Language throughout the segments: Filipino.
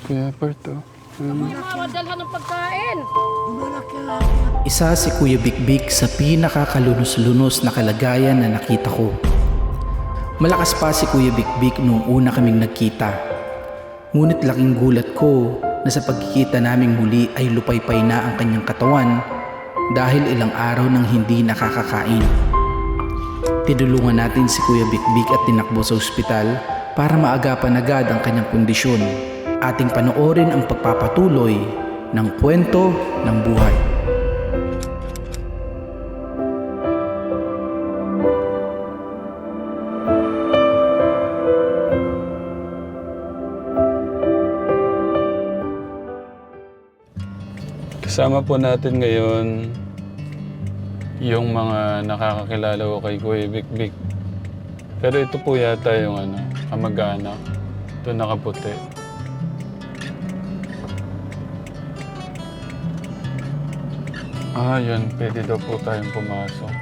Kuya Bert, oh. May mawadalhan ng pagkain. Isa si Kuya Bikbik sa pinakakalunos-lunos na kalagayan na nakita ko. Malakas pa si Kuya Bikbik noong una kaming nagkita. Ngunit laking gulat ko na sa pagkikita naming muli ay lupaypay na ang kanyang katawan dahil ilang araw nang hindi nakakakain. Tinulungan natin si Kuya Bikbik at tinakbo sa ospital para maagapan agad ang kanyang kondisyon. Ating panoorin ang pagpapatuloy ng kwento ng buhay. Kasama po natin ngayon yung mga nakakakilala ko kay Kuya Bikbik. Pero ito po yata yung kamag-anak. Ito nakaputi. Yan. Pwede daw po tayong pumasok.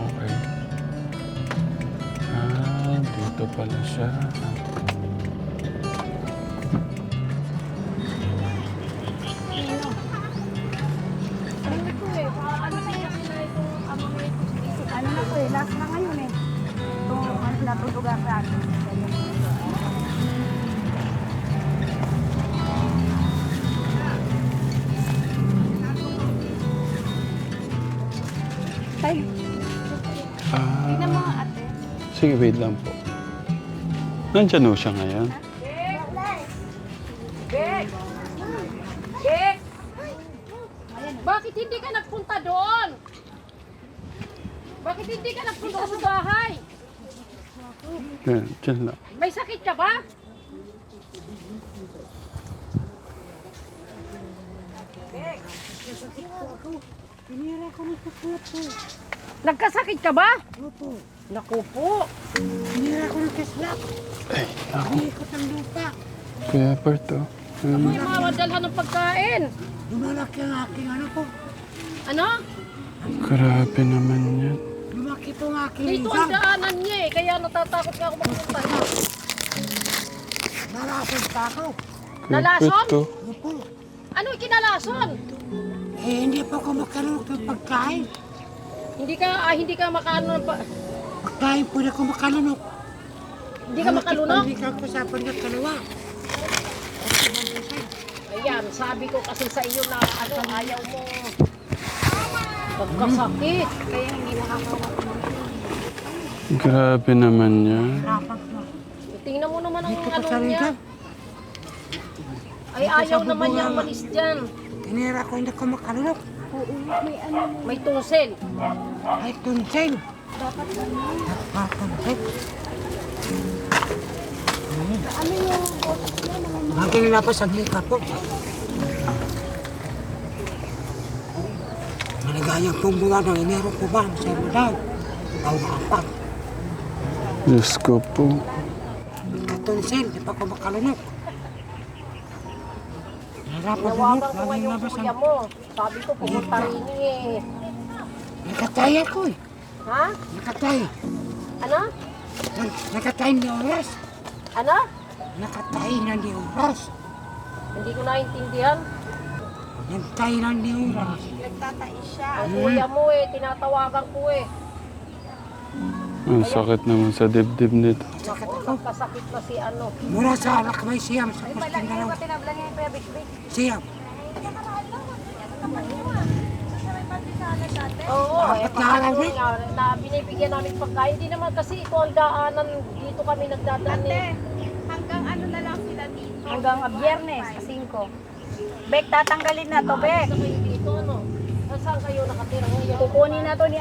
Okay. Dito pala siya. Ano na po eh, last na ngayon eh. Itong natulugan sa akin. Tay, tingnan mo nga ate. Sige, wait lang po. Nandiyan ho siya ngayon. Bek! Bek! Bakit hindi ka nagpunta doon? Bakit hindi ka nagpunta sa bahay? Yan, dyan lang. May sakit ka ba? Bek! Pinira ko ng kukuto. Nagkasakit ka ba? Opo. Naku po. Pinira ko ng kislap. Ay, ako. Iikot ang lupa. Kuya Bert, oh. May mawadalhan ng pagkain. Lumalaki ang aking ano po. Ano? Grabe naman yan. Lumaki po ang aking Dito ang daanan niya eh. Kaya natatakot nga ako magpunta. Nalason pa ako. Kuya Nalason? Bert, oh. Opo. Ano yung kinalason? Hindi po ako makalunok ng pagkain. Hindi ka makaano pa. Pagkain po na ako makalunok. Hindi ka makalunok? Hindi ka kusapan ng kalawa. Ayan, sabi ko kasi sa iyo na ayaw mo magkasakit. Kaya hindi nakakawa. Grabe naman yan. Rapat na. Tingnan mo naman ang Dito pa ano sa niya. rida. Ay ayaw naman niya umalis dyan. Tinira ko hindi ko makalunok. May tusel. Ay tunsil. Dapat tunsil. Ano yung Aking nilapos ang hika po. Maligayang pong buwan ng Enero po ba? Sa daw. Taon na apat. Diyos ko po. Katunsil, di pa ko makalunok. Nahirapan Nawagan lunok, ko laging ngayon labas kuya ang... mo. Sabi ko pumunta rin eh. Nakataya ko eh. Ha? Nakataya. Ano? Nakataya ni oras. Ano? Nakataya na ni oras. Hindi ko naintindihan. Nagtaya na ni oras. Ang kuya mo eh, tinatawagan ko eh. Ang sakit naman sa dibdib nito. Sakit ako. Nagkasakit na si ano. Mula sa alak may siyam sa kusting dalaw. Tinabla niya yung kuya Bikbik. Siyam. Oo, Dapat na alam eh. na binibigyan namin pagkain. Hindi naman kasi ito ang daanan. Dito kami nagdadaan eh. Hanggang ano na lang sila dito. Hanggang Biyernes, 5. Bek, tatanggalin na to, Bek. Sa kayo dito, ano? Saan kayo nakatira ngayon? Kukunin na to ni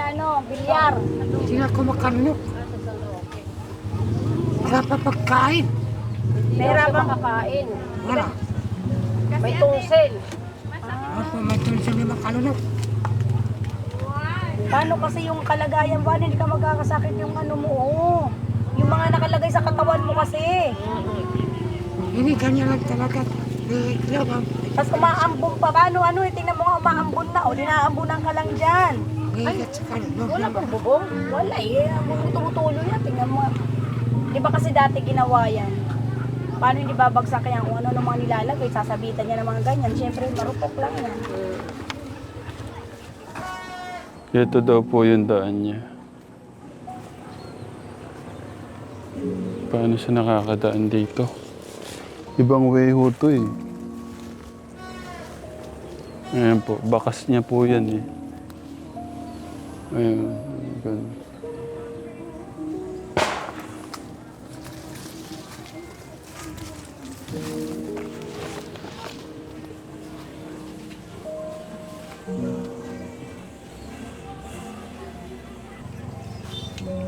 Bilyar. Hindi na ako makalunok. Sa San Roque. Wala pa pagkain. Hindi daw siya makakain. Wala. May tungsel. Ako may tunsil na makalunok. Paano kasi yung kalagayan mo? Hindi ka magkakasakit yung ano mo? Oo. Yung mga nakalagay sa katawan mo kasi. Hindi ganyan lang talaga. Tapos umaambon pa. Paano? Tingnan mo nga umaambon na. O, dinaambunan ka lang dyan. Higat sa kalunok. Wala bang bubong? Wala eh. Tumutulo yan. Di ba kasi dati ginawa yan? Paano hindi babagsak yan kung ano mga nilalagay, sasabitan niya ng mga ganyan. Siyempre, marupok lang yan. Ito daw po yung daan niya. Paano siya nakakadaan dito? Ibang way ho to eh. Ayan po, bakas niya po yan eh. Ayan, ganun.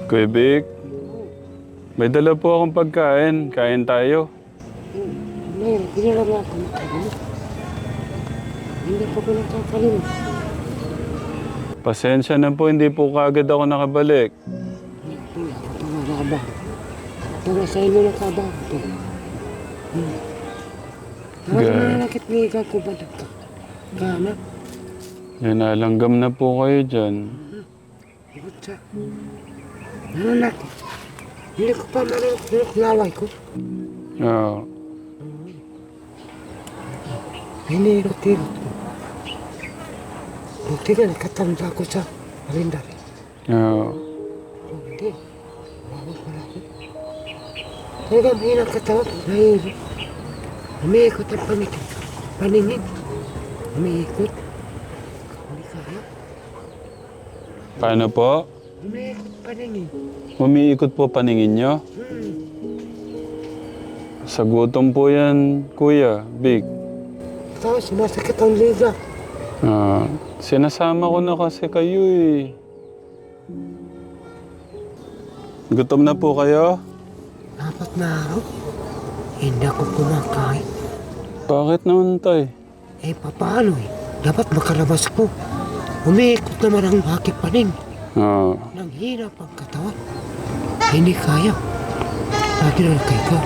Kuya Vic, may dala po akong pagkain. Kain tayo. Ngayon, ginala mo ako makalimutan. Hindi pa ko nakakalimutan. Pasensya na po, hindi po kaagad ako nakabalik. Hindi ako pangaraba. Para sa inyo nakabang ito. Tapos Ga- nanakit niya ko ba dito? Gana? Yan, nalanggam na po kayo dyan. Butsa. Nanakit. Hindi ko pa manok laway ko. Oo. Ini rutin. Rutin na katanda ko sa kalendari. Oo. Hindi. Bago ko na ako. Talaga mahina katawan. Nahihirap. Umiikot ang paningin. Umiikot. Hindi kaya. Paano po? Umiikot paningin. Umiikot po paningin nyo? Sa gutom po yan, Kuya Big. Tapos sumasakit ang liga. Sinasama ko na kasi kayo eh. Gutom na po kayo? 4 na araw. Hindi ako kumakain. Bakit naman tay? Eh, paano eh? Dapat makalabas ko. Umiikot naman ang aking paning. Oo. Nang hirap ang katawan. Hindi kaya. Lagi na kay ka.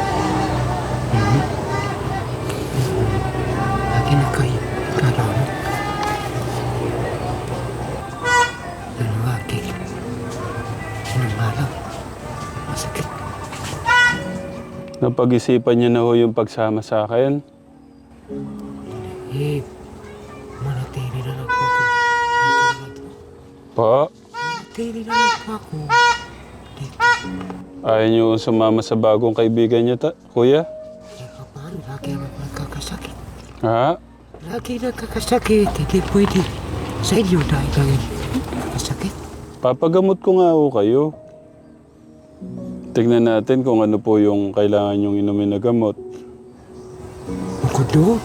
Lagi na kayo. Kalaman. Ano aking? Sinamalang. Masakit. Napag-isipan niyo na ho yung pagsama sa akin? Eh, manatili na lang po ako. Dito na to. Po? Manatili na lang po ako. Dito. Ayaw niyo sumama sa bagong kaibigan niyo, Kuya? Eh, paano? Lagi ako nagkakasakit. Ha? Lagi nagkakasakit. Hindi pwede. Sa inyo dahil lang kasakit. Papagamot ko nga ho kayo. Tignan natin kung ano po yung kailangan yung inumin na gamot. Bukod doon,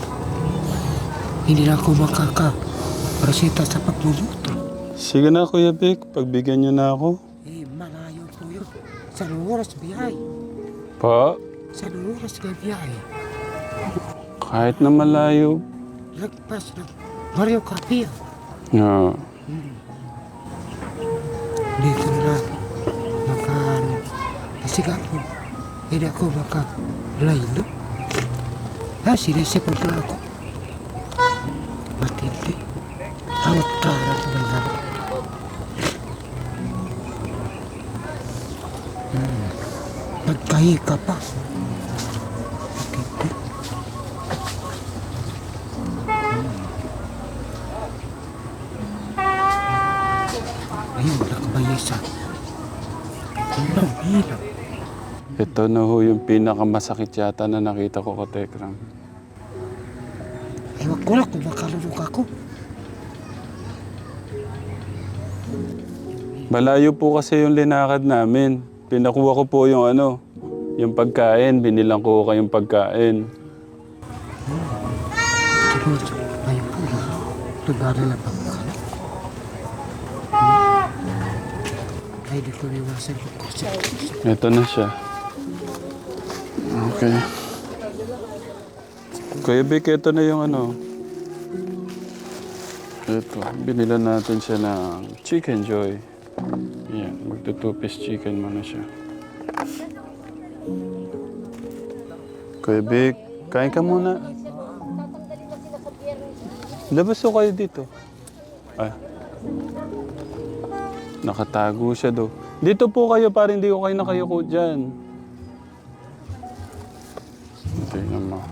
hindi na ako makaka-reseta sa pagluluto. Sige na, Kuya Vic. Pagbigyan niyo na ako. Eh, malayo po yun. Sa oras biyahe. Pa? Sa oras na biyahe. Kahit na malayo. Lagpas ng Mario Carpia. Oo. Dito na lang. Kasi ako, hindi ako maka-laylo. Sinisipag na ako. Matindi. Awat karat na lang. Nagkahi ka pa. Matindi. Ayun, nakabayisa. Ang hirap. Ito na ho yung pinakamasakit yata na nakita ko, Katekram. Ewan ko lang kung makalunok ako. Malayo po kasi yung linakad namin. Pinakuha ko po yung yung pagkain. Binilang ko kayong pagkain. Siguro, ayun po lang. Lugar na lang pagkakalap. Ay, di ko niwasan ko kasi. Ito na siya. Okay. Kuya Vic, ito na yung Ito, binilan natin siya ng Chicken Joy. Yan, magto-2-piece chicken muna siya. Kuya Vic, kain ka muna. Tatanggalin na sila sa biyernes. Labas ko kayo dito. Ah. Nakatago siya do. Dito po kayo para hindi ko kayo nakayuko dyan. Tingnan mo.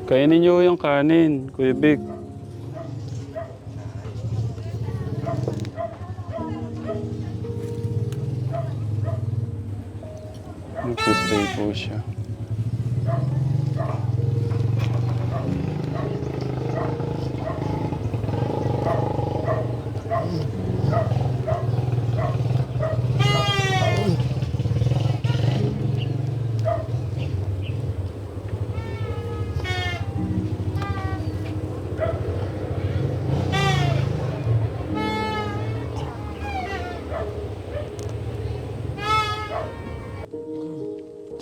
Kainin niyo yung kanin, Kuya Vic. Nagpipray po siya.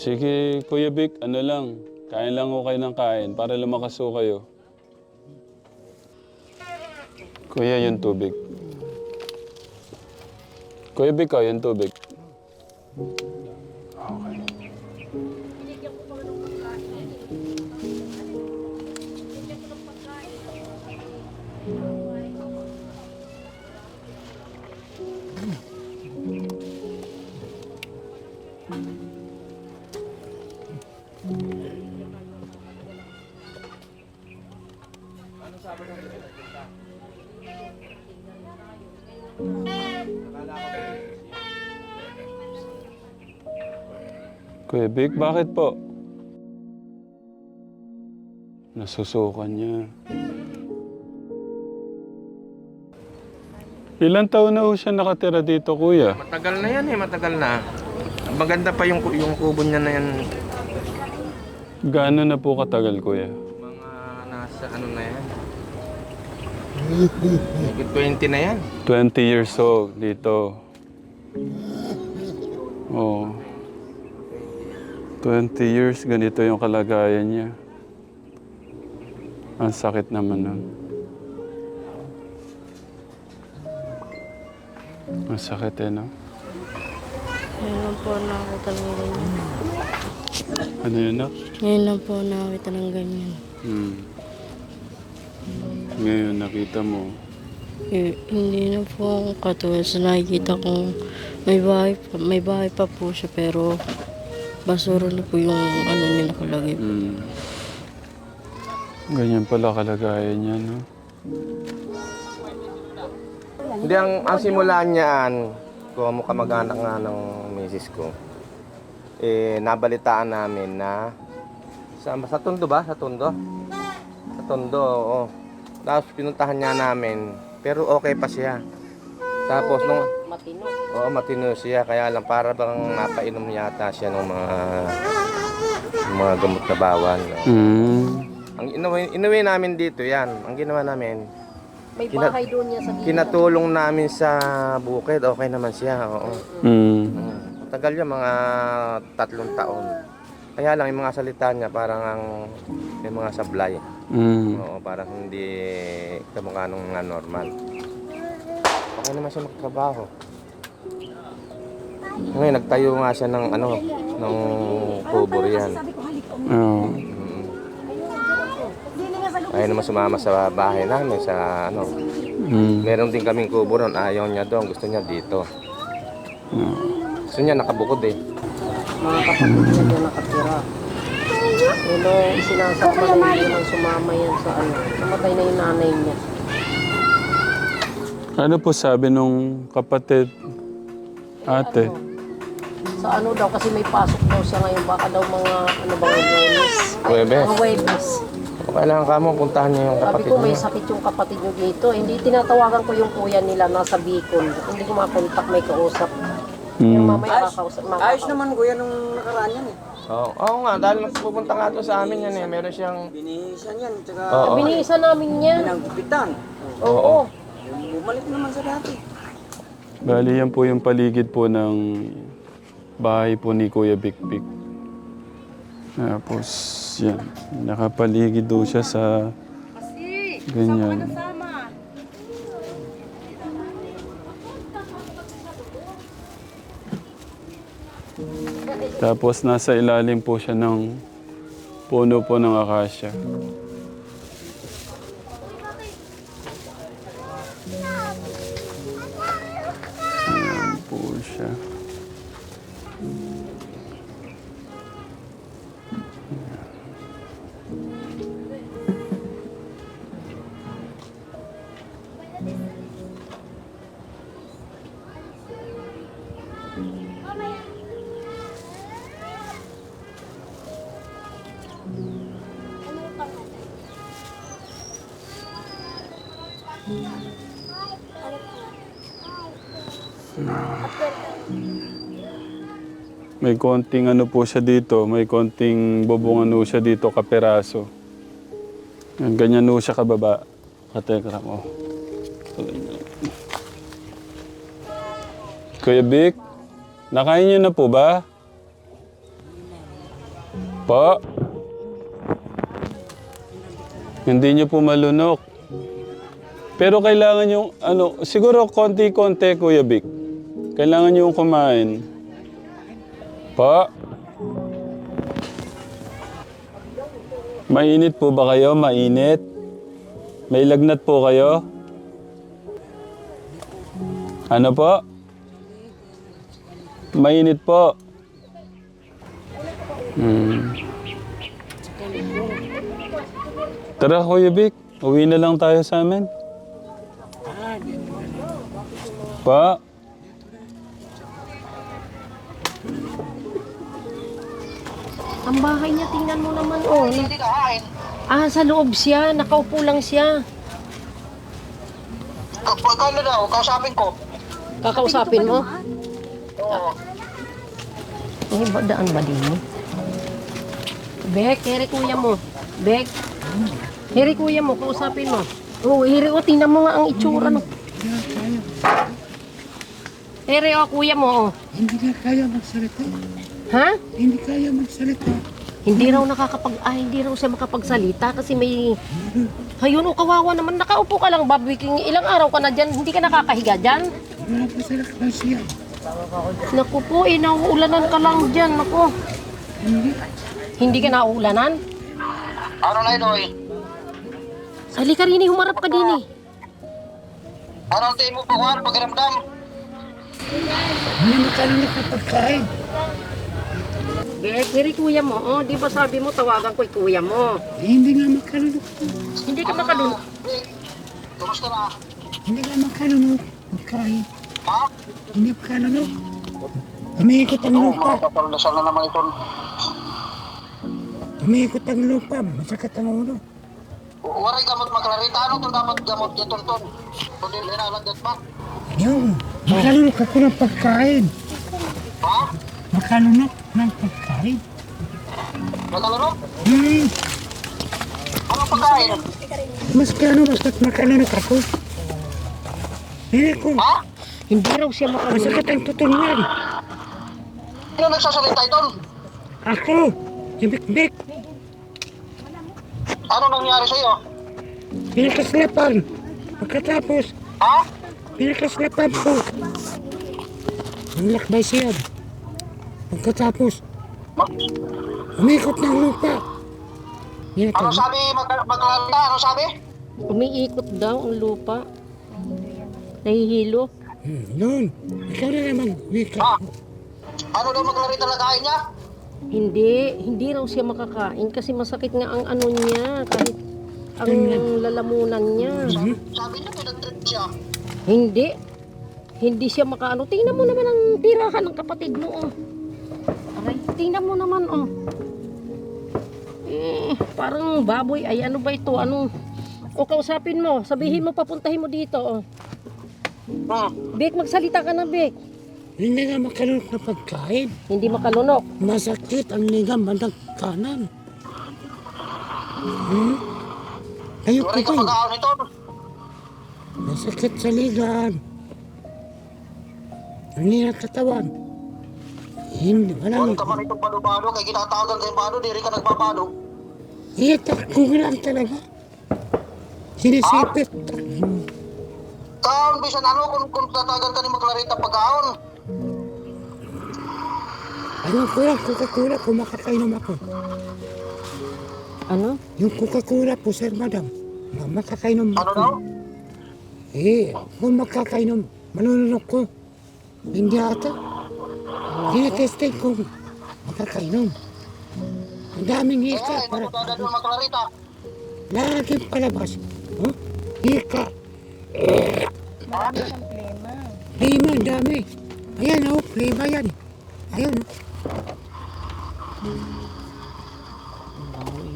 Sige, Kuya Vic, ano lang. Kain lang ho kayo ng kain para lumakas ho kayo. Kuya, yung tubig. Kuya Vic, yung tubig. Okay. Kuya Vic, bakit po? Nasusukan niya. Ilan taon na ho siya nakatira dito, Kuya? Matagal na yan matagal na. Maganda pa yung kubo niya na yan. Gaano na po katagal, Kuya? Mga nasa ano na yan. Higit 20 na yan. 20 years old dito. Oh. 20 years, ganito yung kalagayan niya. Ang sakit naman nun. Ang sakit no? Ngayon lang po nakakita ng ganyan. Ano yun, Nak? Ngayon lang po nakakita ng ganyan. Ngayon, nakita mo. Hindi na po katulad sa nakikita kong may bahay pa po siya pero basura na po yung ano niya nakalagay. Ganyan pala kalagayan niya, no? Hindi, ang simulan niyan, kung kamag-anak nga ng misis ko, nabalitaan namin na sa Tondo ba? Sa Tondo? Sa Tondo, oo. Tapos pinuntahan niya namin, pero okay pa siya. Tapos nung Matino. oo, matino siya, kaya lang para bang napainom yata siya ng mga gamot na bawal. No? Ang inuwi namin dito yan, ang ginawa namin, May bahay doon niya sa gilid. kinatulong namin sa bukid, okay naman siya, oo. Tagal yan, mga 3 taon. Kaya lang, yung mga salita niya parang may mga sablay. Oo, parang hindi kamukha nung normal. Okay naman siya magtrabaho. Ngayon, nagtayo nga siya ng ng kubo riyan. Oo. Ayaw naman sumama sa bahay namin sa Meron din kaming kubo ron, ayaw niya doon, gusto niya dito. Gusto niya nakabukod eh. Mga kapatid niya doon nakatira. Pero sinasama na hindi naman sumama yan sa Namatay na yung nanay niya. Ano po sabi nung kapatid, ate? Sa daw, kasi may pasok daw siya ngayon. Baka daw mga Webes. Huwebes. Mga Webes. Kailangan ka mo, puntahan niya yung Sabi kapatid ko, may niya. sakit yung kapatid niyo dito. Hindi tinatawagan ko yung kuya nila, nasa Bicol. Hindi ko makontak, may kausap. Yung mamaya kakausap. Ayos naman kuya nung nakaraan yan eh. Oo nga, dahil pupunta nga doon sa amin yan eh. Meron siyang... Binihisan yan, tsaka Oo. Biniisa namin yan. pinagpitan. Oo. Bumalik naman sa dati. Bali, yan po yung paligid po ng bahay po ni Kuya Vic Vic. Tapos, yan. Nakapaligid daw siya sa ganyan. Tapos, nasa ilalim po siya ng puno po ng akasya. Ayan po siya. May konting ano po siya dito, may konting bubong ano siya dito, kaperaso. Yan, ganyan po siya kababa. Katekram, oh. So, ganyan. Kuya Vic, nakain niyo na po ba? Po? Hindi niyo po malunok. Pero kailangan yung, ano, siguro konti-konti, Kuya Vic. Kailangan yung kumain. Pa? Mainit po ba kayo? Mainit? May lagnat po kayo? Ano po? Mainit po. Tara, Kuya Vic. Uwi na lang tayo sa amin. Pa? Ang bahay niya, tingnan mo naman, oh. Sa loob siya. Nakaupo lang siya. Kano daw, kausapin ko. Kakausapin mo? Oo. Daan ba din? Bek, hiri kuya mo. Bek. Hiri kuya mo, kausapin mo. Hiri, tingnan mo nga ang itsura. Hiri, kuya mo, Hindi na kaya magsalita. Ha? Hindi kaya magsalita. Hindi raw siya makapagsalita kasi may... Ayun, kawawa naman. Nakaupo ka lang, Bob Wiking. Ilang araw ka na dyan, hindi ka nakakahiga dyan? Wala pa sa siya. Naku po, nauulanan ka lang dyan. Naku. Hindi ka nauulanan? Ano na ito eh? Halika rin, humarap ka din eh. Ano ang tingin mo pa kuhan, pakiramdam? Hindi mo kaya nakapagkain. Hiri kuya mo, di ba sabi mo tawagan ko kuya mo? Hindi nga makalunok. Hindi ka makalunok. Kumusta na? Hindi nga makalunok. Magkain. Ha? Hindi makalunok. Umiikot ang lupa. Kapaldasal na naman ito. Umiikot ang lupa. Masakit ang ulo. Waray gamot maklarita. Ano itong dapat gamot niya tonton? Kundi inalagdat pa. Yung, makalunok ako ng pagkain. Ha? Makalunok ng pagkain. Makalunok? Anong pagkain? Mas kano basta't makalunok ako. Hindi ko. Ha? Hindi raw siya makalunok. Masakit ang tutungan. Sino nagsasalita ito? Ako, si Bik-Bik. Ano nangyari sa'yo? Pinakaslapan. Pagkatapos, Ha? pinakaslapan ko. Nanglakbay siya. Pagkatapos, umikot ng lupa. Ano sabi maglarita? Ano sabi? Umiikot daw ang lupa. Nahihilo. Noon, ikaw na naman, wika. Ha? Ano daw maglarita na kain niya? Hindi raw siya makakain kasi masakit nga ang ano niya, kahit ang lalamunan niya. Sabi niya pinag-trip siya. Hindi siya makaano. Tingnan mo naman ang tirahan ng kapatid mo, oh. Aray, tingnan mo naman, oh. Parang baboy. Ay, ano ba ito? Ano? O, kausapin mo. Sabihin mo, papuntahin mo dito, oh. Bek, magsalita ka na, Bek. Hindi nga makalunok na pagkain. Hindi makalunok. Masakit ang ligam bandang kanan. Ayok ko Waray ka ba? pagkaon ito. Masakit sa ligan. Ang hirap katawan. Hindi, wala Huwag nang. ka man itong bado-bado, kay ginatawagan kay bado, di rin ka nagbabado. Kung lang talaga. Sinisipit. Kaon, bisan ano, kung tatagan ka ni Clarita pagkaon. Ano ko lang, Coca-Cola po, makakainom ako. Ano? Yung Coca-Cola po, sir, madam. Makakainom Ano ako. daw? Kung makakainom, manununok ko. Hindi ata. Tinetesting kung makakainom. Ang daming Kaya, hika para inatugada doon mga Clarita. laging palabas. Oh? Hika. Marami siyang plema. Plema, ang dami. Ayan oh, plema yan. Ayan oh.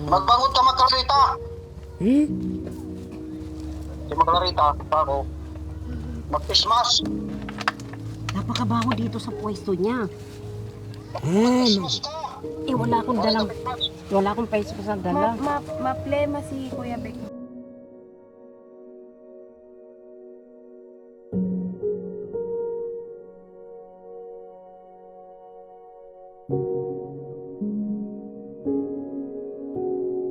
Magbangot ka mga Clarita. Si mga Clarita, bago. Mag-Christmas. Napakabaho dito sa pwesto niya. Christmas ka. Wala akong dalang, wala akong peso sa dala. Maplema si Kuya Bekbek.